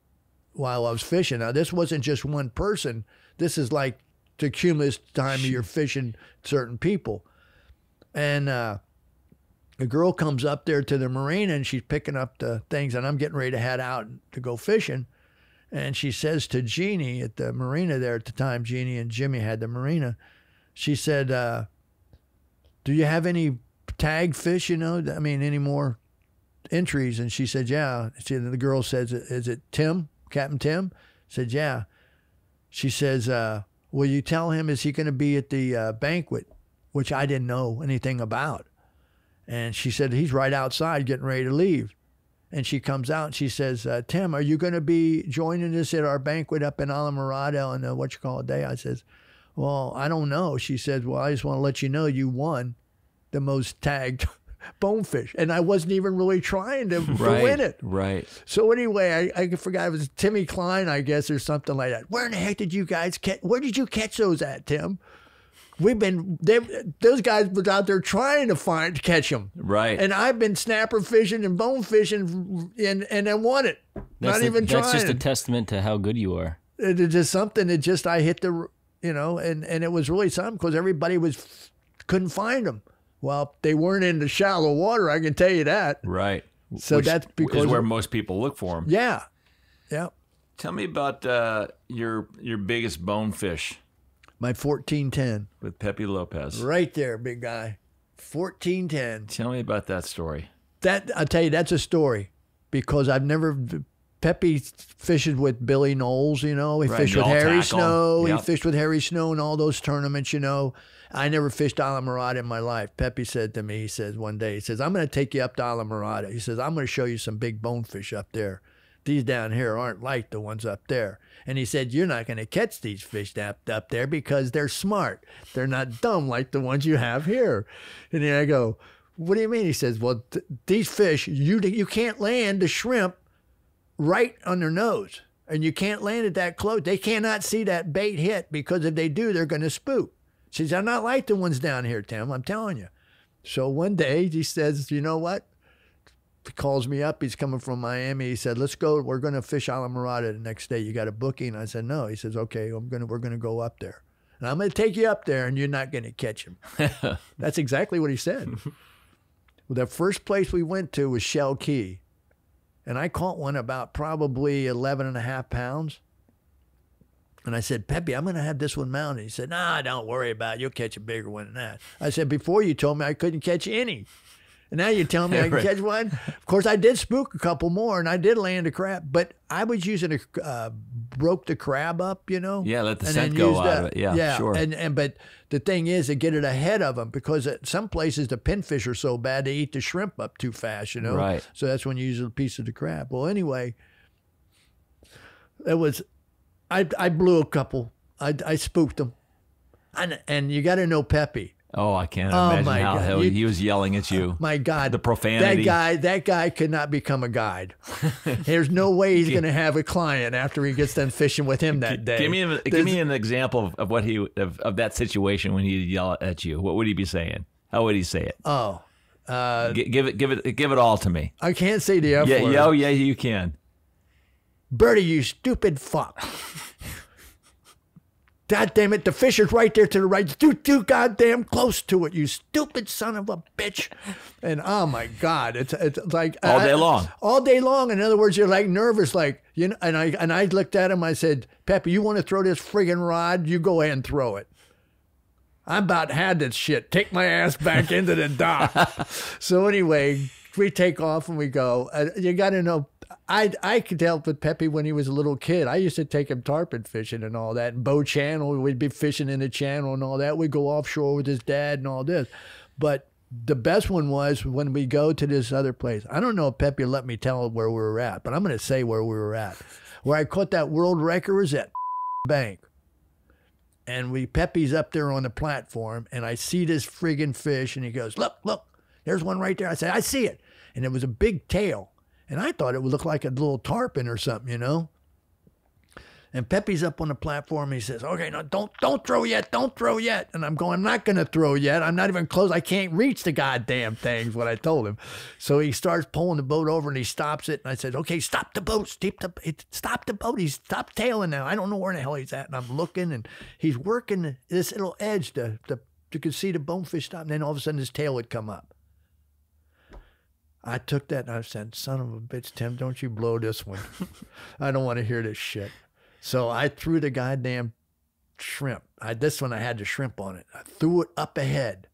while I was fishing. Now, this wasn't just one person. This is like the cumulus time of your fishing certain people. And a girl comes up there to the marina, and she's picking up the things, and I'm getting ready to head out to go fishing. And she says to Jeannie at the marina there at the time, Jeannie and Jimmy had the marina, she said, do you have any tagged fish, any more entries? And she said, yeah. The girl says, is it Tim, Captain Tim? Said, yeah. She says, will you tell him, is he going to be at the banquet, which I didn't know anything about. And she said, he's right outside getting ready to leave. And she comes out and she says, Tim, are you going to be joining us at our banquet up in Alamorado on day? I says, well, I don't know. She says, well, I just want to let you know you won the most tagged bonefish. And I wasn't even really trying to win it. Right. So anyway, I forgot, it was Timmy Klein, I guess, or something like that. Where in the heck did you guys where did you catch those at, Tim? Those guys was out there trying to catch them. Right. And I've been snapper fishing and bone fishing and then won it. Not even trying. That's just a testament to how good you are. It's just something that I hit and it was really something, because everybody couldn't find them. Well, they weren't in the shallow water, I can tell you that. Right. So that's because is where most people look for them. Yeah. Yeah. Tell me about your biggest bonefish. My 1410. With Pepe Lopez. Right there, big guy. 1410. Tell me about that story. I'll tell you, that's a story, because I've never... Pepe fishes with Billy Knowles, He fished with Harry Snow. Yep. He fished with Harry Snow in all those tournaments, I never fished Alamorada in my life. Pepe said to me, he says one day, I'm going to take you up to Alamorada. He says, I'm going to show you some big bonefish up there. these down here aren't like the ones up there. And he said, you're not going to catch these fish up there because they're smart. They're not dumb like the ones you have here. And then I go, what do you mean? He says, well, these fish, you can't land the shrimp right on their nose. And you can't land it that close. They cannot see that bait hit, because if they do, they're going to spook. She says, they're not like the ones down here, Tim. I'm telling you. So one day he says, you know what? He calls me up. He's coming from Miami. He said, let's go. We're going to fish Islamorada the next day. You got a booking? I said, no. He says, okay, we're going to go up there. And I'm going to take you up there, and you're not going to catch him. That's exactly what he said. Well, the first place we went to was Shell Key. And I caught one about probably 11.5 pounds. And I said, Pepe, I'm going to have this one mounted. He said, nah, don't worry about it. You'll catch a bigger one than that. I said, before you told me I couldn't catch any. And now you're telling me I can catch one? Of course, I did spook a couple more, and I did land a crab. But I was using broke the crab up, you know? Yeah, let the scent go out of it. Yeah, sure. But the thing is to get it ahead of them, because at some places the pinfish are so bad they eat the shrimp up too fast, you know? Right. So that's when you use a piece of the crab. Well, anyway, it was, I blew a couple. I spooked them. And you got to know Pepe. Oh, I can't imagine how he was yelling at you. My God. The profanity. That guy could not become a guide. There's no way he's going to have a client after he gets done fishing with him that day. Give me an example of what of that situation when he'd yell at you. What would he be saying? How would he say it? Oh. Give it all to me. I can't say the F word. Yeah, you can. Bertie, you stupid fuck. God damn it, the fish is right there to the right. Too goddamn close to it, you stupid son of a bitch. And oh my God, it's like all day long. All day long. In other words, you're like nervous, like, you know, and I looked at him, I said, Pepe, you want to throw this friggin' rod? You go ahead and throw it. I about had this shit. Take my ass back into the dock. So anyway, we take off and we go. You got to know, I could help with Pepe when he was a little kid. I used to take him tarpon fishing and all that. And Bow Channel, we'd be fishing in the channel and all that. We'd go offshore with his dad and all this. But the best one was when we go to this other place. I don't know if Pepe let me tell where we were at, but I'm going to say where we were at. Where I caught that world record was at Bank. And Pepe's up there on the platform, and I see this friggin' fish, and he goes, look, there's one right there. I said, I see it. And it was a big tail. And I thought it would look like a little tarpon or something, you know? And Pepe's up on the platform. And he says, okay, no, don't throw yet. Don't throw yet. And I'm going, I'm not going to throw yet. I'm not even close. I can't reach the goddamn thing is what I told him. So he starts pulling the boat over and he stops it. And I said, okay, stop the boat. Stop the boat. He's stopped tailing now. I don't know where the hell he's at. And I'm looking and he's working this little edge you could see the bonefish stop. And then all of a sudden his tail would come up. I took that and I said, son of a bitch, Tim, don't you blow this one. I don't want to hear this shit. So I threw the goddamn shrimp. This one I had the shrimp on it. I threw it up ahead.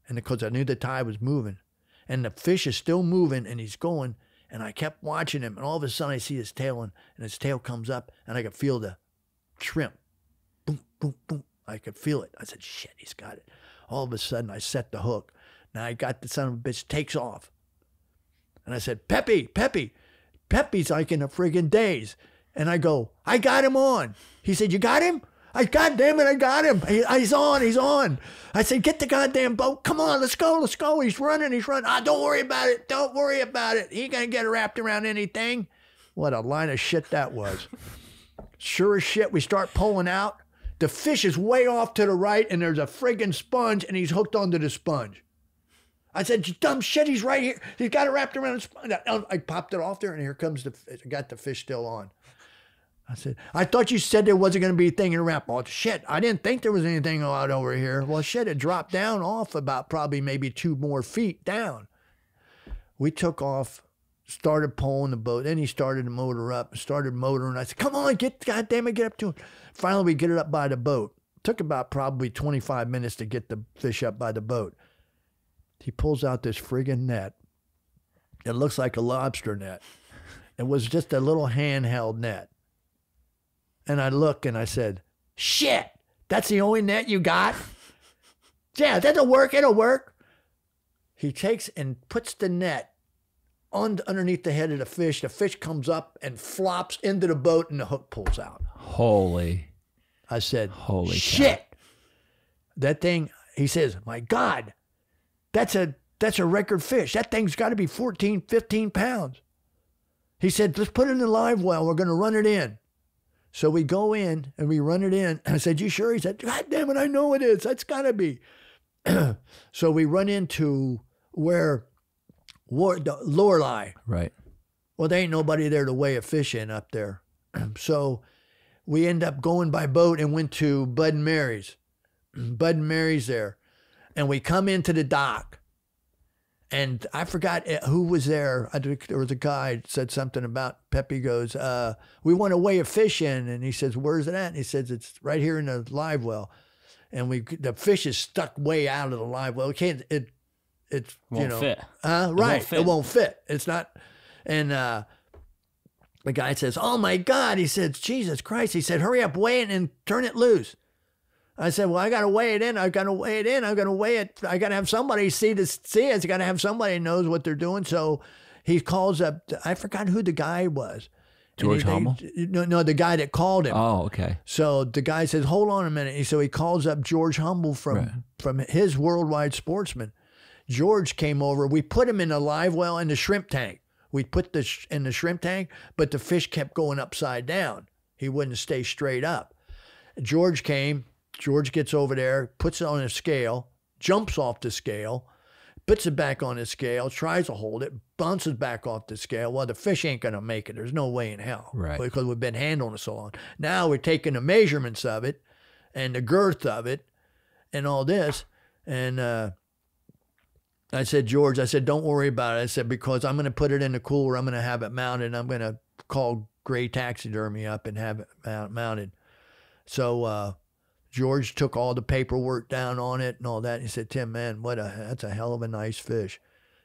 And because I knew the tide was moving. And the fish is still moving and he's going. And I kept watching him. And all of a sudden I see his tail and his tail comes up and I could feel the shrimp. Boom, boom, boom. I could feel it. I said, shit, he's got it. All of a sudden I set the hook. Now I got the son of a bitch, takes off. And I said, Pepe's like in a friggin' daze. And I go, I got him on. He said, you got him? God damn it, I got him. He's on. I said, get the goddamn boat. Come on, let's go. He's running. Don't worry about it. He ain't gonna get wrapped around anything. What a line of shit that was. Sure as shit, we start pulling out. The fish is way off to the right and there's a friggin' sponge and he's hooked onto the sponge. I said, you dumb shit, he's right here. He's got it wrapped around his sponge. I popped it off there and here comes I got the fish still on. I said, I thought you said there wasn't going to be a thing in a wrap. Oh, shit, I didn't think there was anything out over here. Well, shit, it dropped down off about probably maybe 2 more feet down. We took off, started pulling the boat. Then he started to motor up, started motoring. I said, come on, goddamn it, get up to him. Finally, we get it up by the boat. Took about probably 25 minutes to get the fish up by the boat. He pulls out this friggin' net. It looks like a lobster net. It was just a little handheld net. And I look and I said, shit, that's the only net you got? Yeah, that'll work, it'll work. He takes and puts the net underneath the head of the fish. The fish comes up and flops into the boat, and the hook pulls out. Holy. I said, Holy shit. Cow. That thing, he says, my God, that's a record fish. That thing's got to be 14, 15 pounds. He said, let's put it in the live well. We're going to run it in. So we go in and we run it in. I said, you sure? He said, God damn it, I know it is. That's got to be. So we run into where the Lorelei. Right. Well, there ain't nobody there to weigh a fish in up there. So we end up going by boat and went to Bud and Mary's. Bud and Mary's there. And we come into the dock. And I forgot who was there. There was a guy that said something about, Pepe goes, we want to weigh a fish in. And he says, where's it at? And he says, it's right here in the live well. And the fish is stuck way out of the live well. It won't fit. Right. It won't fit. It's not. And the guy says, oh my God. He says, Jesus Christ. He said, hurry up, weigh it and turn it loose. I said, well, I got to weigh it in. I got to weigh it in. I got to weigh it. I got to have somebody see it. I got to have somebody who knows what they're doing. So he calls up, I forgot who the guy was. George Hummel? No, the guy that called him. Oh, okay. So the guy says, hold on a minute. So he calls up George Hummel from his Worldwide Sportsman. George came over. We put him in a live well in the shrimp tank. We put in the shrimp tank, but the fish kept going upside down. He wouldn't stay straight up. George came. George gets over there, puts it on a scale, jumps off the scale, puts it back on the scale, tries to hold it, bounces back off the scale. Well, the fish ain't going to make it. There's no way in hell. Right. Because we've been handling it so long. Now we're taking the measurements of it and the girth of it and all this. And I said, George, don't worry about it. I said, because I'm going to put it in the cooler. I'm going to have it mounted. And I'm going to call Gray Taxidermy up and have it mounted. So, George took all the paperwork down on it and all that. And he said, Tim, man, that's a hell of a nice fish.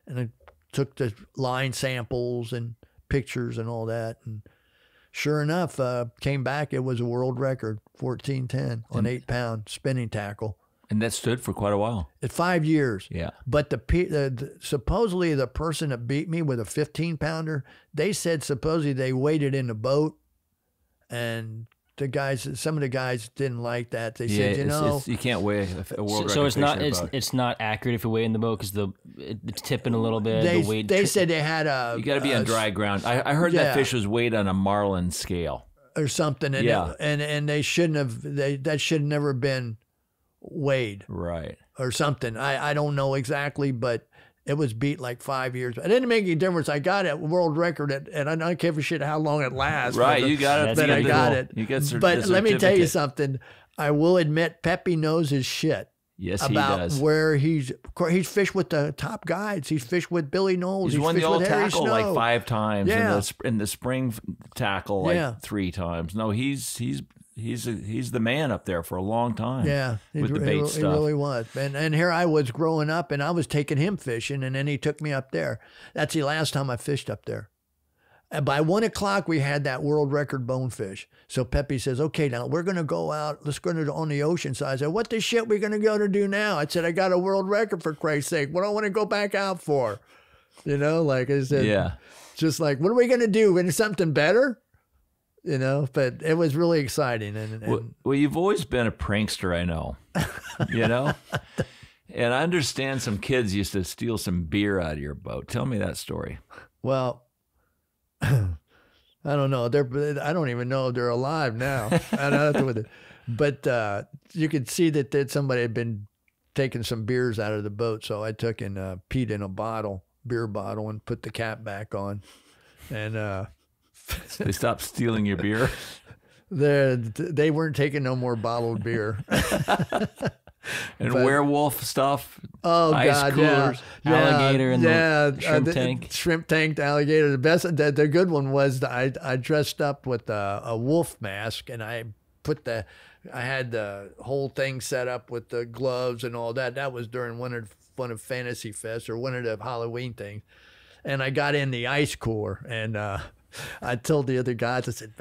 And I took the line samples and pictures and all that. And sure enough, came back. It was a world record, 1410 on 8-pound spinning tackle. And that stood for quite a while. At 5 years. Yeah. But supposedly the person that beat me with a 15-pounder, they said supposedly they weighed it in the boat, and some of the guys didn't like that. They said, you can't weigh a world record. So it's not accurate if you weigh in the boat because it's tipping a little bit. They said they had you got to be on dry ground. I heard that fish was weighed on a marlin scale or something. And and they shouldn't have. That should never been weighed. Right. Or something. I don't know exactly, but it was beat like 5 years. It didn't make any difference. I got it world record, and I don't care for shit how long it lasts. Right, you got it. But I got it. You got but let me tell you something. I will admit, Pepe knows his shit. Yes, he does. About where he's fished with the top guides. He's fished with Billy Knowles. He's won the old tackle like 5 times. Yeah. In the spring tackle like 3 times. No, he's the man up there for a long time. Yeah, with the bait stuff. He really was. And here I was growing up, and I was taking him fishing, and then he took me up there. That's the last time I fished up there. And by 1 o'clock, we had that world record bonefish. So Pepe says, okay, now we're going to go out. Let's go on the ocean side. I said, what the shit we going to go to do now? I said, I got a world record, for Christ's sake. What do I want to go back out for? Like I said, just like, what are we going to do? Going to do something better? But it was really exciting. Well, you've always been a prankster, I know. And I understand some kids used to steal some beer out of your boat. Tell me that story. Well, I don't know. I don't even know if they're alive now. I don't know with it. But you could see that somebody had been taking some beers out of the boat. So I took and peed in a beer bottle, and put the cap back on. And they stopped stealing your beer? They weren't taking no more bottled beer. And werewolf stuff. Oh, ice God, coolers. Alligator in the shrimp tank. Shrimp tanked alligator. The good one was I dressed up with a wolf mask, and I had the whole thing set up with the gloves and all that. That was during one of Fantasy Fest or one of the Halloween things. And I got in the ice cooler, and I told the other guys, I said,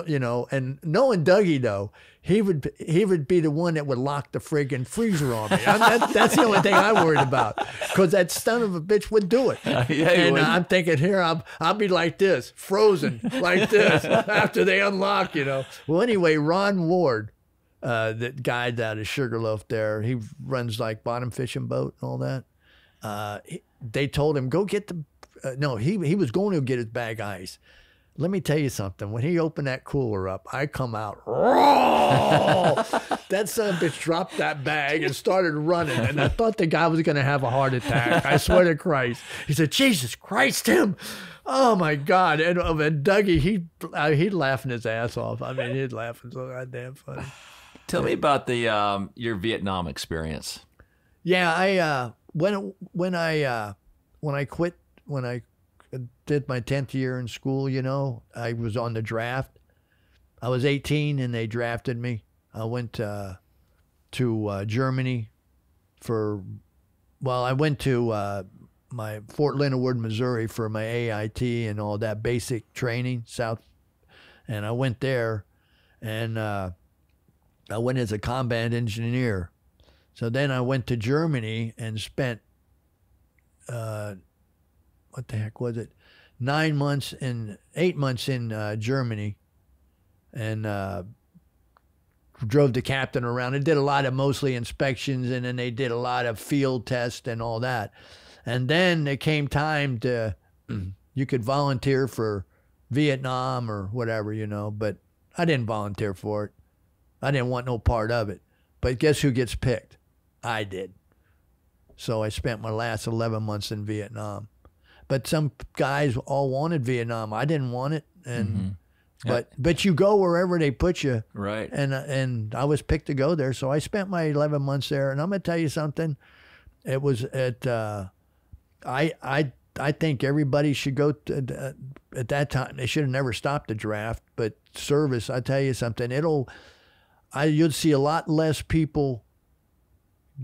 you know, and knowing Dougie though, he would be the one that would lock the friggin' freezer on me. That's the only thing I worried about, because that son of a bitch would do it. And I'm thinking, here I'll be like this, frozen like this after they unlock, you know. Well, anyway, Ron Ward, that guide out of Sugarloaf there, he runs like bottom fishing boat and all that. They told him, go get the. No, he was going to get his bag of ice. Let me tell you something. When he opened that cooler up, I come out. That son of a bitch dropped that bag and started running. And I thought the guy was going to have a heart attack. I swear to Christ. He said, Jesus Christ, Tim. Oh, my God. And Dougie, he'd laughing his ass off. I mean, he'd laughing so goddamn funny. Tell me about the your Vietnam experience. Yeah, when I quit, when I did my 10th year in school, you know, I was on the draft. I was 18 and they drafted me. I went to Germany I went to my Fort Leonard Wood, Missouri for my AIT and all that basic training, and I went there, and I went as a combat engineer. So then I went to Germany and spent, what the heck was it? 8 months in Germany, and drove the captain around and did a lot of mostly inspections, and then they did a lot of field tests and all that. And then it came time to, you could volunteer for Vietnam or whatever, you know, but I didn't volunteer for it. I didn't want no part of it. But guess who gets picked? I did. So I spent my last 11 months in Vietnam. But some guys all wanted Vietnam. I didn't want it, and but you go wherever they put you, right? And I was picked to go there, so I spent my 11 months there. And I'm gonna tell you something. It was at I think everybody should go to, at that time. They should have never stopped the draft, but service. I tell you something. You'd see a lot less people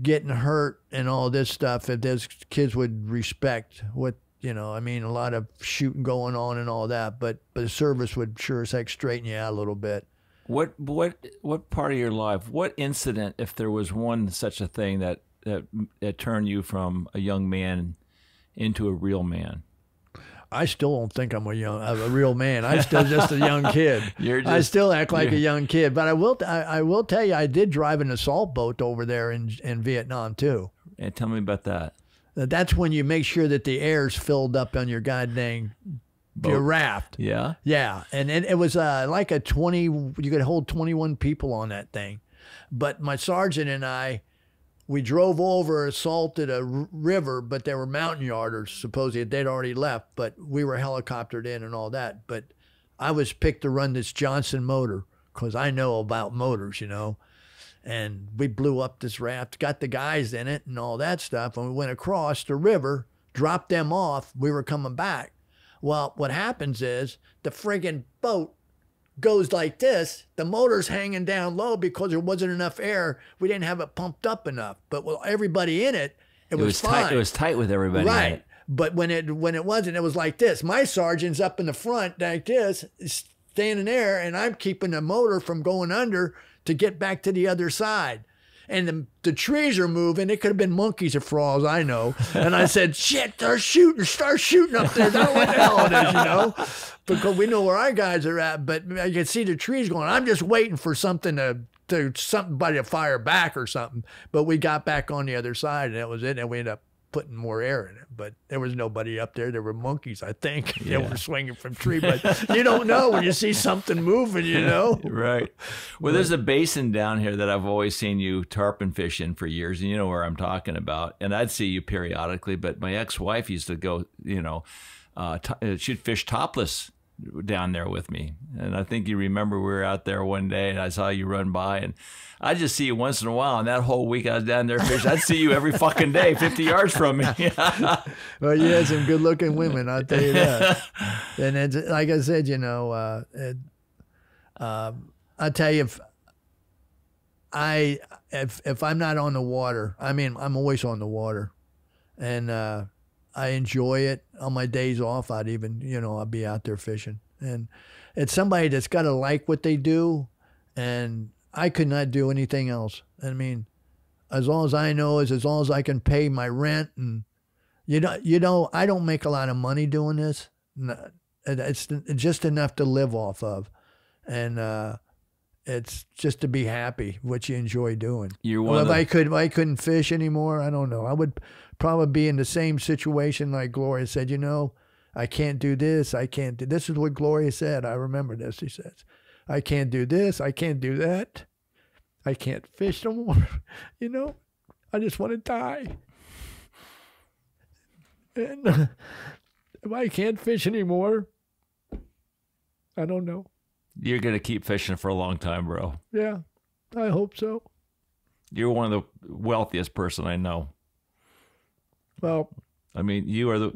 getting hurt and all this stuff if those kids would respect what. You know, I mean, a lot of shooting going on and all that, but the service would sure as heck straighten you out a little bit. What part of your life, what incident, if there was one such a thing that turned you from a young man into a real man? I still don't think I'm a real man. I'm still just a young kid. I still act like a young kid. But I will tell you, I did drive an assault boat over there in Vietnam too. And tell me about that. That's when you make sure that the air's filled up on your goddamn your raft. Yeah. Yeah. And it was like a 20, you could hold 21 people on that thing. But my sergeant and I, we drove over, assaulted a river, but there were mountain yarders, supposedly. They'd already left, but we were helicoptered in and all that. But I was picked to run this Johnson motor because I know about motors, you know. And we blew up this raft, got the guys in it and all that stuff. And we went across the river, dropped them off. We were coming back. Well, what happens is the friggin' boat goes like this. The motor's hanging down low because there wasn't enough air. We didn't have it pumped up enough. But with everybody in it, it was fine. Tight. It was tight with everybody in it. But when it wasn't, it was like this. My sergeant's up in the front like this, standing there, and I'm keeping the motor from going under to get back to the other side. And the trees are moving. It could have been monkeys for all I know. And I said, shit, start shooting up there. I don't know what the hell it is, you know, because we know where our guys are at. But I can see the trees going. I'm just waiting for somebody to fire back or something. But we got back on the other side, and that was it. And we ended up putting more air in it. But there was nobody up there. There were monkeys, I think. Yeah. They were swinging from tree. But you don't know when you see something moving, you know? Right. Well, there's a basin down here that I've always seen you tarpon fish in for years, and you know where I'm talking about. And I'd see you periodically, but my ex-wife used to go, you know, she'd fish topless down there with me. And I think you remember we were out there one day and I saw you run by, and I just see you once in a while. And that whole week I was down there fishing, I'd see you every fucking day, 50 yards from me. Well, you had some good looking women, I'll tell you that. And it's, like I said, you know, I tell you, if I'm not on the water, I mean, I'm always on the water. And I enjoy it. On my days off, I'd even, I'd be out there fishing. And it's somebody that's got to like what they do. And I could not do anything else. I mean, as long as I know is as long as I can pay my rent and, I don't make a lot of money doing this. It's just enough to live off of. And, it's just to be happy, what you enjoy doing. If I couldn't fish anymore, I don't know. I would probably be in the same situation like Gloria said, I can't do this. I can't do this. Is what Gloria said. I remember this. She says, I can't do this. I can't do that. I can't fish no more. I just want to die. And if I can't fish anymore, I don't know. You're going to keep fishing for a long time, bro. Yeah, I hope so. You're one of the wealthiest person I know. Well, I mean, you are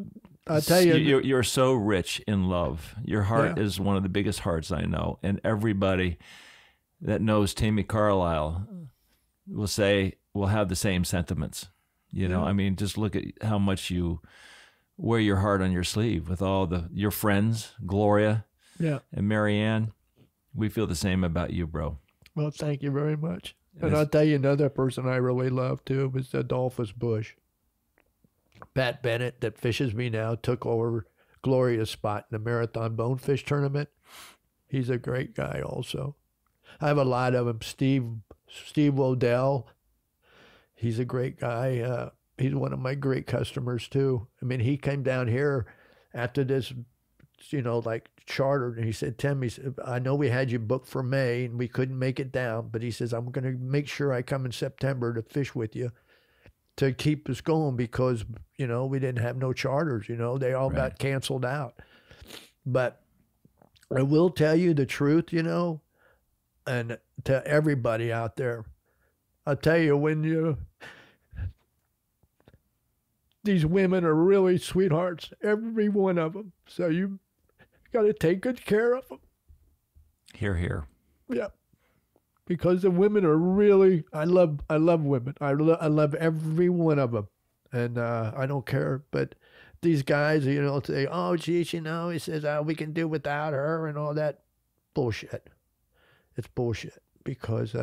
I'll tell you. You're so rich in love. Your heart is one of the biggest hearts I know. And everybody that knows Timmy Carlile will have the same sentiments. I mean, just look at how much you wear your heart on your sleeve with all your friends, Gloria and Marianne. We feel the same about you, bro. Well, thank you very much. And I'll tell you another person I really love, too, was Adolphus Bush. Pat Bennett, that fishes me now, took over Gloria's spot in the Marathon Bonefish Tournament. He's a great guy also. I have a lot of them. Steve Odell, he's a great guy. He's one of my great customers, too. I mean, he came down here after this, like chartered, and he said, Tim, I know we had you booked for May and we couldn't make it down, but he says, I'm going to make sure I come in September to fish with you to keep us going because, we didn't have no charters, they all got canceled out. But I will tell you the truth, and to everybody out there, I'll tell you, these women are really sweethearts, every one of them. So you got to take good care of them. Hear, hear. Yeah. Because the women are really, I love women. I love every one of them. And I don't care. But these guys, say, oh, geez, he says, we can do without her and all that. Bullshit. It's bullshit. Because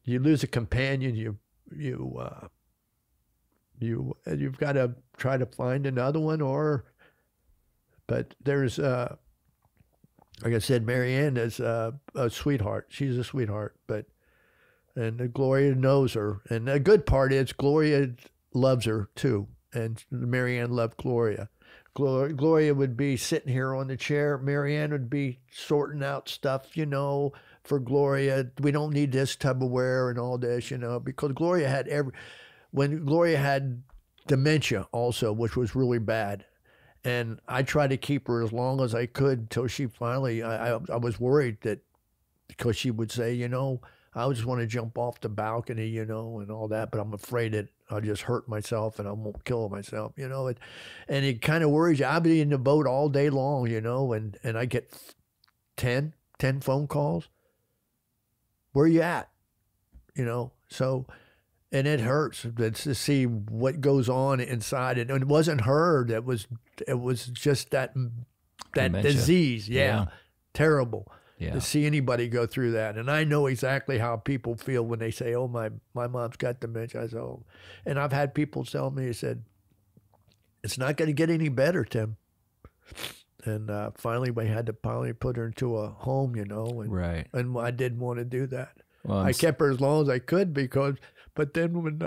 you lose a companion, you've got to try to find another one but there's, like I said, Marianne is a sweetheart. She's a sweetheart, and Gloria knows her. And the good part is Gloria loves her too. And Marianne loved Gloria. Gloria would be sitting here on the chair. Marianne would be sorting out stuff, for Gloria. We don't need this Tupperware and all this, because Gloria had when Gloria had dementia also, which was really bad. And I tried to keep her as long as I could until she finally, I was worried that because she would say, I just want to jump off the balcony, and all that, but I'm afraid that I'll just hurt myself and I won't kill myself, and it kind of worries you. I'll be in the boat all day long, and I get 10 phone calls. Where you at? So... And it hurts to see what goes on inside it. And it wasn't her. It was just that disease. Yeah. Terrible. Yeah. To see anybody go through that. And I know exactly how people feel when they say, oh, my mom's got dementia. I said, oh. And I've had people tell me, they said, it's not going to get any better, Tim. And finally, we had to put her into a home, And I didn't want to do that. Well, I kept her as long as I could but then when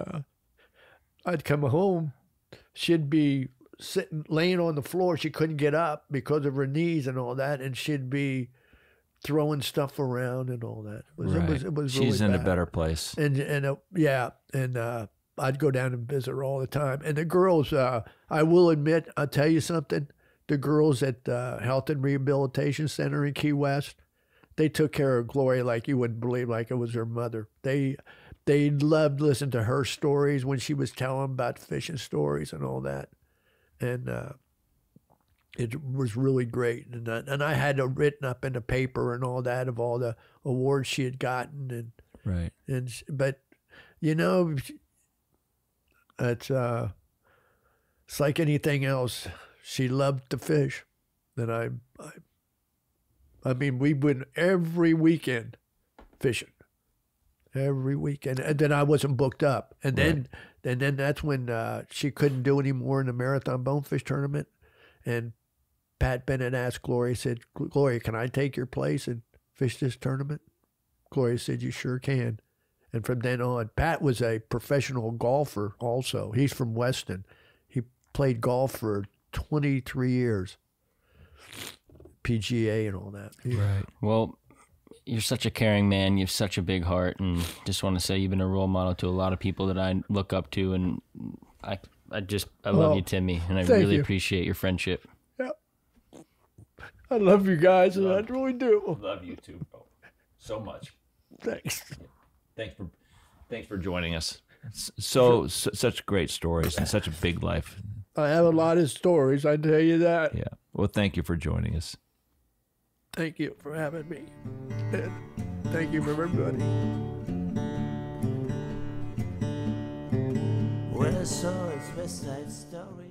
I'd come home, she'd be laying on the floor. She couldn't get up because of her knees and all that, and she'd be throwing stuff around and all that. It was She's really in bad. a better place. And I'd go down and visit her all the time. And the girls, I will admit, I'll tell you something. The girls at the Health and Rehabilitation Center in Key West, they took care of Gloria like you wouldn't believe, like it was her mother. They loved listening to her stories when she was telling about fishing stories and all that. And it was really great. And I had it written up in the paper and all that of all the awards she had gotten. But it's it's like anything else. She loved to fish. And I mean, we went every weekend fishing. Every weekend. And then I wasn't booked up. And then that's when she couldn't do any more in the marathon bonefish tournament. And Pat Bennett asked Gloria, said, Gloria, can I take your place and fish this tournament? Gloria said, you sure can. And from then on, Pat was a professional golfer also. He's from Weston. He played golf for 23 years. PGA and all that. Right. Well, you're such a caring man. You have such a big heart. And just want to say you've been a role model to a lot of people that I look up to. And I love you, Timmy. And I really appreciate your friendship. Yeah. I love you guys, and I really do. Love you too, bro. So much. Thanks. Thanks for joining us. Such great stories and such a big life. I have a lot of stories, I tell you that. Yeah. Well, thank you for joining us. Thank you for having me. And thank you for everybody. West Side Story.